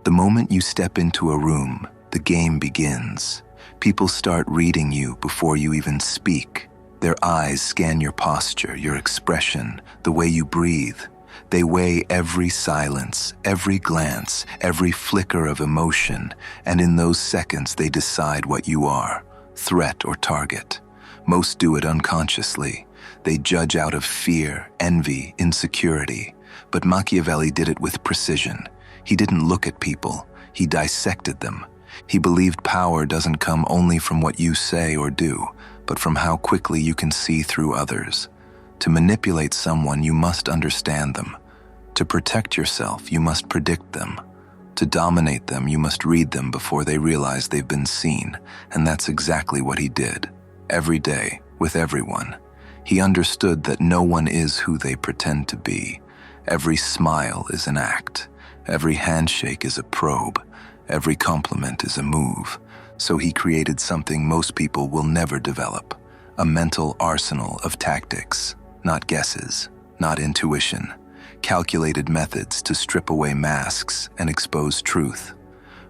The moment you step into a room, the game begins. People start reading you before you even speak. Their eyes scan your posture, your expression, the way you breathe. They weigh every silence, every glance, every flicker of emotion, and in those seconds they decide what you are, threat or target. Most do it unconsciously. They judge out of fear, envy, insecurity. But Machiavelli did it with precision. He didn't look at people, he dissected them. He believed power doesn't come only from what you say or do, but from how quickly you can see through others. To manipulate someone, you must understand them. To protect yourself, you must predict them. To dominate them, you must read them before they realize they've been seen, and that's exactly what he did. Every day, with everyone. He understood that no one is who they pretend to be. Every smile is an act. Every handshake is a probe. Every compliment is a move. So he created something most people will never develop. A mental arsenal of tactics, not guesses, not intuition. Calculated methods to strip away masks and expose truth.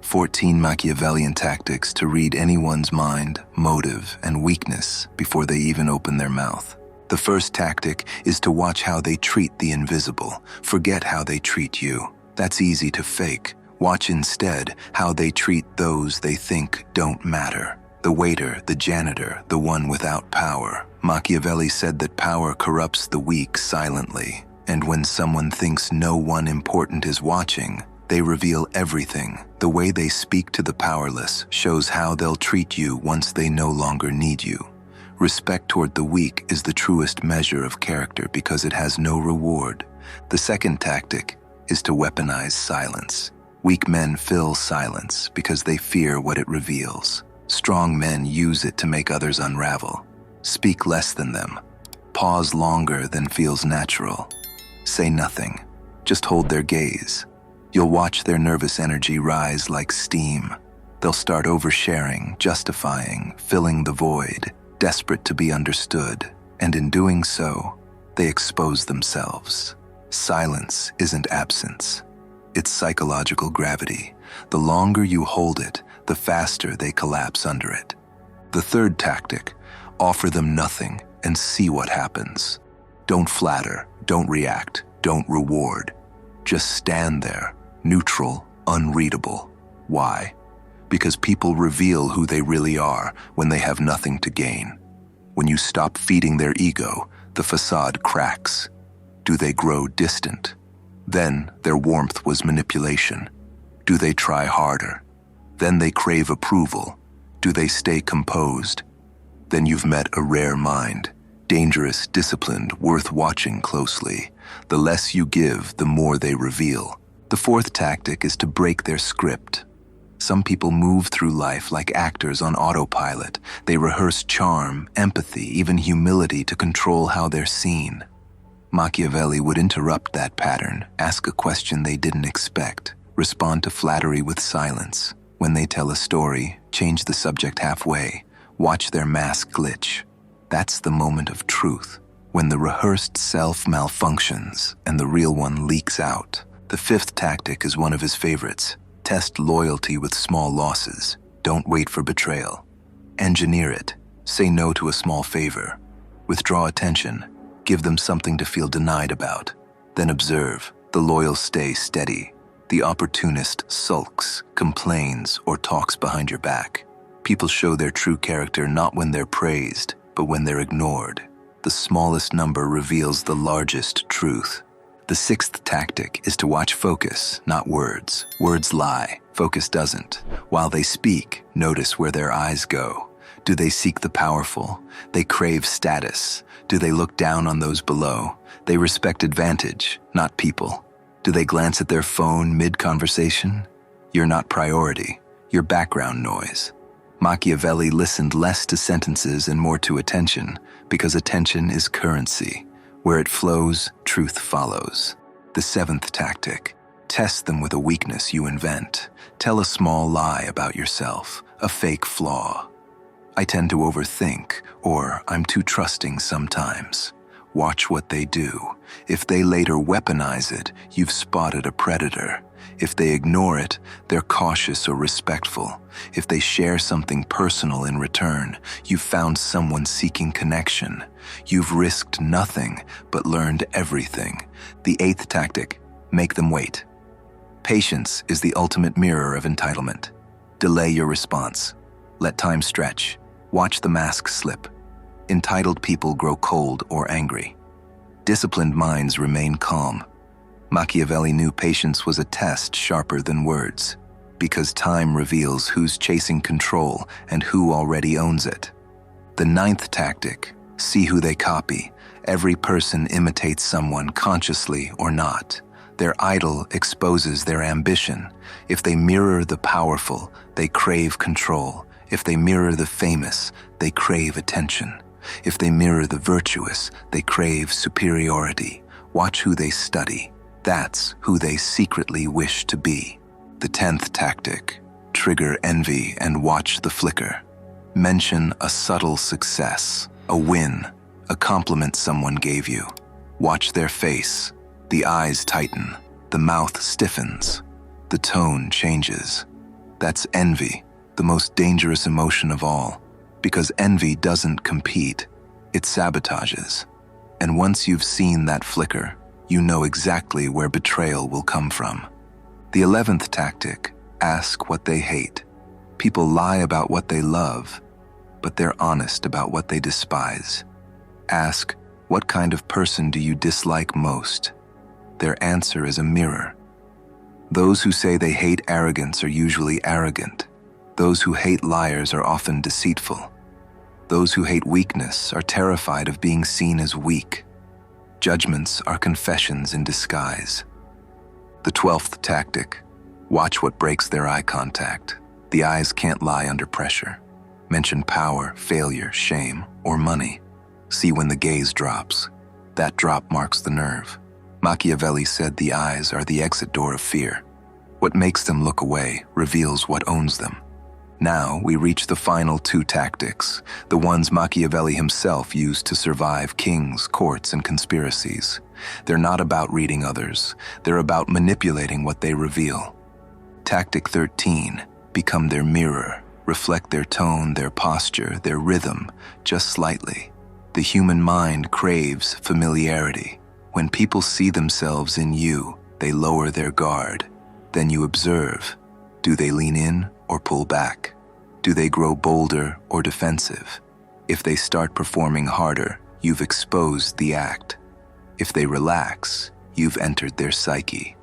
14 Machiavellian tactics to read anyone's mind, motive, and weakness before they even open their mouth. The first tactic is to watch how they treat the invisible. Forget how they treat you. That's easy to fake. Watch instead how they treat those they think don't matter. The waiter, the janitor, the one without power. Machiavelli said that power corrupts the weak silently. And when someone thinks no one important is watching, they reveal everything. The way they speak to the powerless shows how they'll treat you once they no longer need you. Respect toward the weak is the truest measure of character because it has no reward. The second tactic is to weaponize silence. Weak men fill silence because they fear what it reveals. Strong men use it to make others unravel. Speak less than them. Pause longer than feels natural. Say nothing. Just hold their gaze. You'll watch their nervous energy rise like steam. They'll start oversharing, justifying, filling the void, desperate to be understood. And in doing so, they expose themselves. Silence isn't absence. It's psychological gravity. The longer you hold it, the faster they collapse under it. The third tactic, offer them nothing and see what happens. Don't flatter, don't react, don't reward. Just stand there, neutral, unreadable. Why? Because people reveal who they really are when they have nothing to gain. When you stop feeding their ego, the facade cracks. Do they grow distant? Then their warmth was manipulation. Do they try harder? Then they crave approval. Do they stay composed? Then you've met a rare mind. Dangerous, disciplined, worth watching closely. The less you give, the more they reveal. The fourth tactic is to break their script. Some people move through life like actors on autopilot. They rehearse charm, empathy, even humility to control how they're seen. Machiavelli would interrupt that pattern, ask a question they didn't expect, respond to flattery with silence. When they tell a story, change the subject halfway, watch their mask glitch. That's the moment of truth, when the rehearsed self malfunctions and the real one leaks out. The fifth tactic is one of his favorites. Test loyalty with small losses. Don't wait for betrayal. Engineer it. Say no to a small favor. Withdraw attention. Give them something to feel denied about. Then observe. The loyal stay steady. The opportunist sulks, complains, or talks behind your back. People show their true character not when they're praised, but when they're ignored. The smallest number reveals the largest truth. The sixth tactic is to watch focus, not words. Words lie, focus doesn't. While they speak, notice where their eyes go. Do they seek the powerful? They crave status. Do they look down on those below? They respect advantage, not people. Do they glance at their phone mid-conversation? You're not priority. You're background noise. Machiavelli listened less to sentences and more to attention, because attention is currency. Where it flows, truth follows. The seventh tactic. Test them with a weakness you invent. Tell a small lie about yourself, a fake flaw. I tend to overthink, or I'm too trusting sometimes. Watch what they do. If they later weaponize it, you've spotted a predator. If they ignore it, they're cautious or respectful. If they share something personal in return, you've found someone seeking connection. You've risked nothing but learned everything. The 8th tactic, make them wait. Patience is the ultimate mirror of entitlement. Delay your response. Let time stretch. Watch the mask slip. Entitled people grow cold or angry. Disciplined minds remain calm. Machiavelli knew patience was a test sharper than words, because time reveals who's chasing control and who already owns it. The 9th tactic, see who they copy. Every person imitates someone, consciously or not. Their idol exposes their ambition. If they mirror the powerful, they crave control. If they mirror the famous, they crave attention. If they mirror the virtuous, they crave superiority. Watch who they study. That's who they secretly wish to be. The 10th tactic, trigger envy and watch the flicker. Mention a subtle success, a win, a compliment someone gave you. Watch their face. The eyes tighten, the mouth stiffens, the tone changes. That's envy, the most dangerous emotion of all, because envy doesn't compete, it sabotages. And once you've seen that flicker, you know exactly where betrayal will come from. The 11th tactic, ask what they hate. People lie about what they love, but they're honest about what they despise. Ask, what kind of person do you dislike most? Their answer is a mirror. Those who say they hate arrogance are usually arrogant. Those who hate liars are often deceitful. Those who hate weakness are terrified of being seen as weak. Judgments are confessions in disguise. The 12th tactic, watch what breaks their eye contact. The eyes can't lie under pressure. Mention power, failure, shame, or money. See when the gaze drops. That drop marks the nerve. Machiavelli said the eyes are the exit door of fear. What makes them look away reveals what owns them. Now we reach the final 2 tactics, the ones Machiavelli himself used to survive kings, courts, and conspiracies. They're not about reading others. They're about manipulating what they reveal. Tactic 13, become their mirror. Reflect their tone, their posture, their rhythm, just slightly. The human mind craves familiarity. When people see themselves in you, they lower their guard. Then you observe. Do they lean in or pull back? Do they grow bolder or defensive? If they start performing harder, you've exposed the act. If they relax, you've entered their psyche.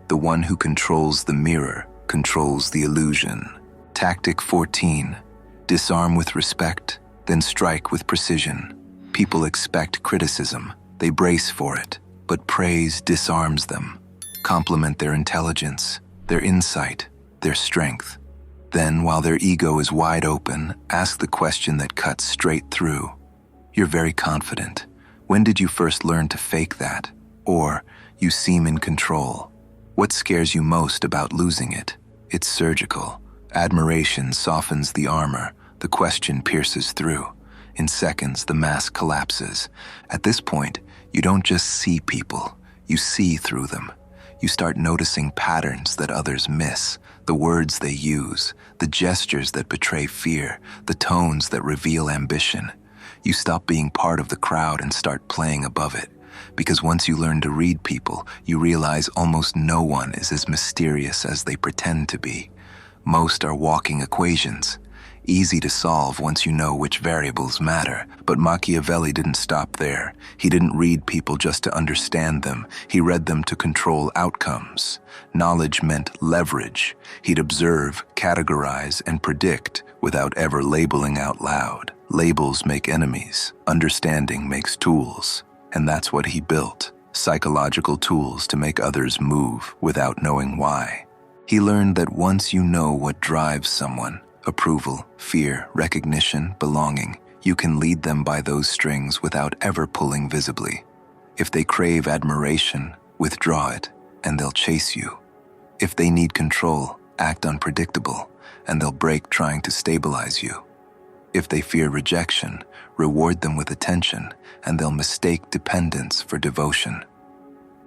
The one who controls the mirror controls the illusion. Tactic 14, disarm with respect, then strike with precision. People expect criticism. They brace for it, but praise disarms them. Compliment their intelligence, their insight, their strength. Then, while their ego is wide open, ask the question that cuts straight through. You're very confident. When did you first learn to fake that? Or, you seem in control. What scares you most about losing it? It's surgical. Admiration softens the armor. The question pierces through. In seconds, the mask collapses. At this point, you don't just see people, you see through them. You start noticing patterns that others miss, the words they use, the gestures that betray fear, the tones that reveal ambition. You stop being part of the crowd and start playing above it. Because once you learn to read people, you realize almost no one is as mysterious as they pretend to be. Most are walking equations. Easy to solve once you know which variables matter. But Machiavelli didn't stop there. He didn't read people just to understand them. He read them to control outcomes. Knowledge meant leverage. He'd observe, categorize, and predict without ever labeling out loud. Labels make enemies. Understanding makes tools. And that's what he built. Psychological tools to make others move without knowing why. He learned that once you know what drives someone, approval, fear, recognition, belonging, you can lead them by those strings without ever pulling visibly. If they crave admiration, withdraw it, and they'll chase you. If they need control, act unpredictable, and they'll break trying to stabilize you. If they fear rejection, reward them with attention, and they'll mistake dependence for devotion.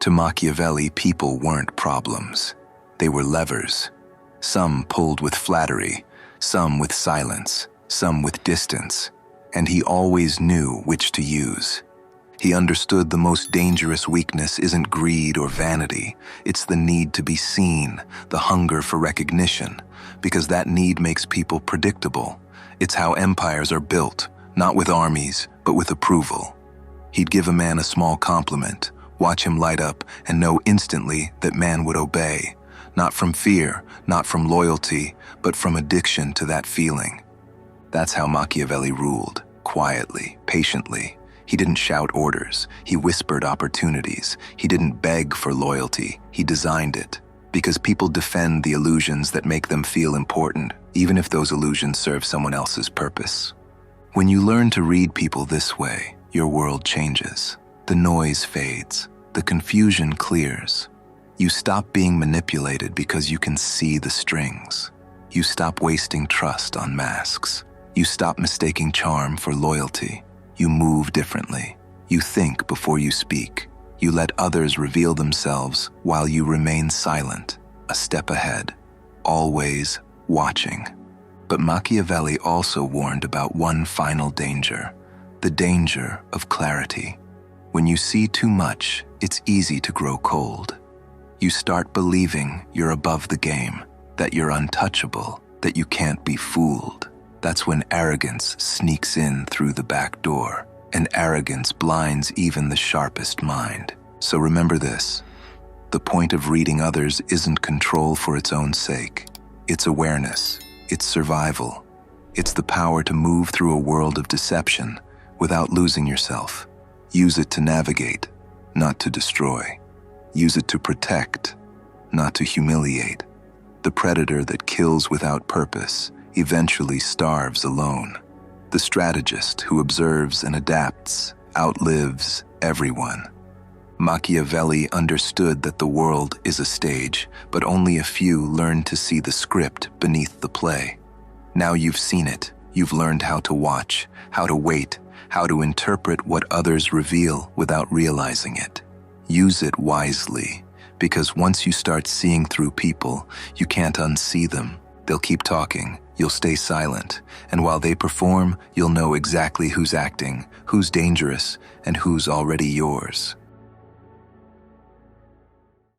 To Machiavelli, people weren't problems. They were levers. Some pulled with flattery, some with silence, some with distance, and he always knew which to use. He understood the most dangerous weakness isn't greed or vanity, it's the need to be seen, the hunger for recognition, because that need makes people predictable. It's how empires are built, not with armies, but with approval. He'd give a man a small compliment, watch him light up, and know instantly that man would obey, not from fear, not from loyalty, but from addiction to that feeling. That's how Machiavelli ruled, quietly, patiently. He didn't shout orders, he whispered opportunities. He didn't beg for loyalty, he designed it. Because people defend the illusions that make them feel important, even if those illusions serve someone else's purpose. When you learn to read people this way, your world changes. The noise fades, the confusion clears. You stop being manipulated because you can see the strings. You stop wasting trust on masks. You stop mistaking charm for loyalty. You move differently. You think before you speak. You let others reveal themselves while you remain silent, a step ahead, always watching. But Machiavelli also warned about one final danger, the danger of clarity. When you see too much, it's easy to grow cold. You start believing you're above the game, that you're untouchable, that you can't be fooled. That's when arrogance sneaks in through the back door, and arrogance blinds even the sharpest mind. So remember this, the point of reading others isn't control for its own sake. It's awareness, it's survival, it's the power to move through a world of deception without losing yourself. Use it to navigate, not to destroy. Use it to protect, not to humiliate. The predator that kills without purpose eventually starves alone. The strategist who observes and adapts outlives everyone. Machiavelli understood that the world is a stage, but only a few learn to see the script beneath the play. Now you've seen it, you've learned how to watch, how to wait, how to interpret what others reveal without realizing it. Use it wisely, because once you start seeing through people, you can't unsee them. They'll keep talking, you'll stay silent, and while they perform, you'll know exactly who's acting, who's dangerous, and who's already yours.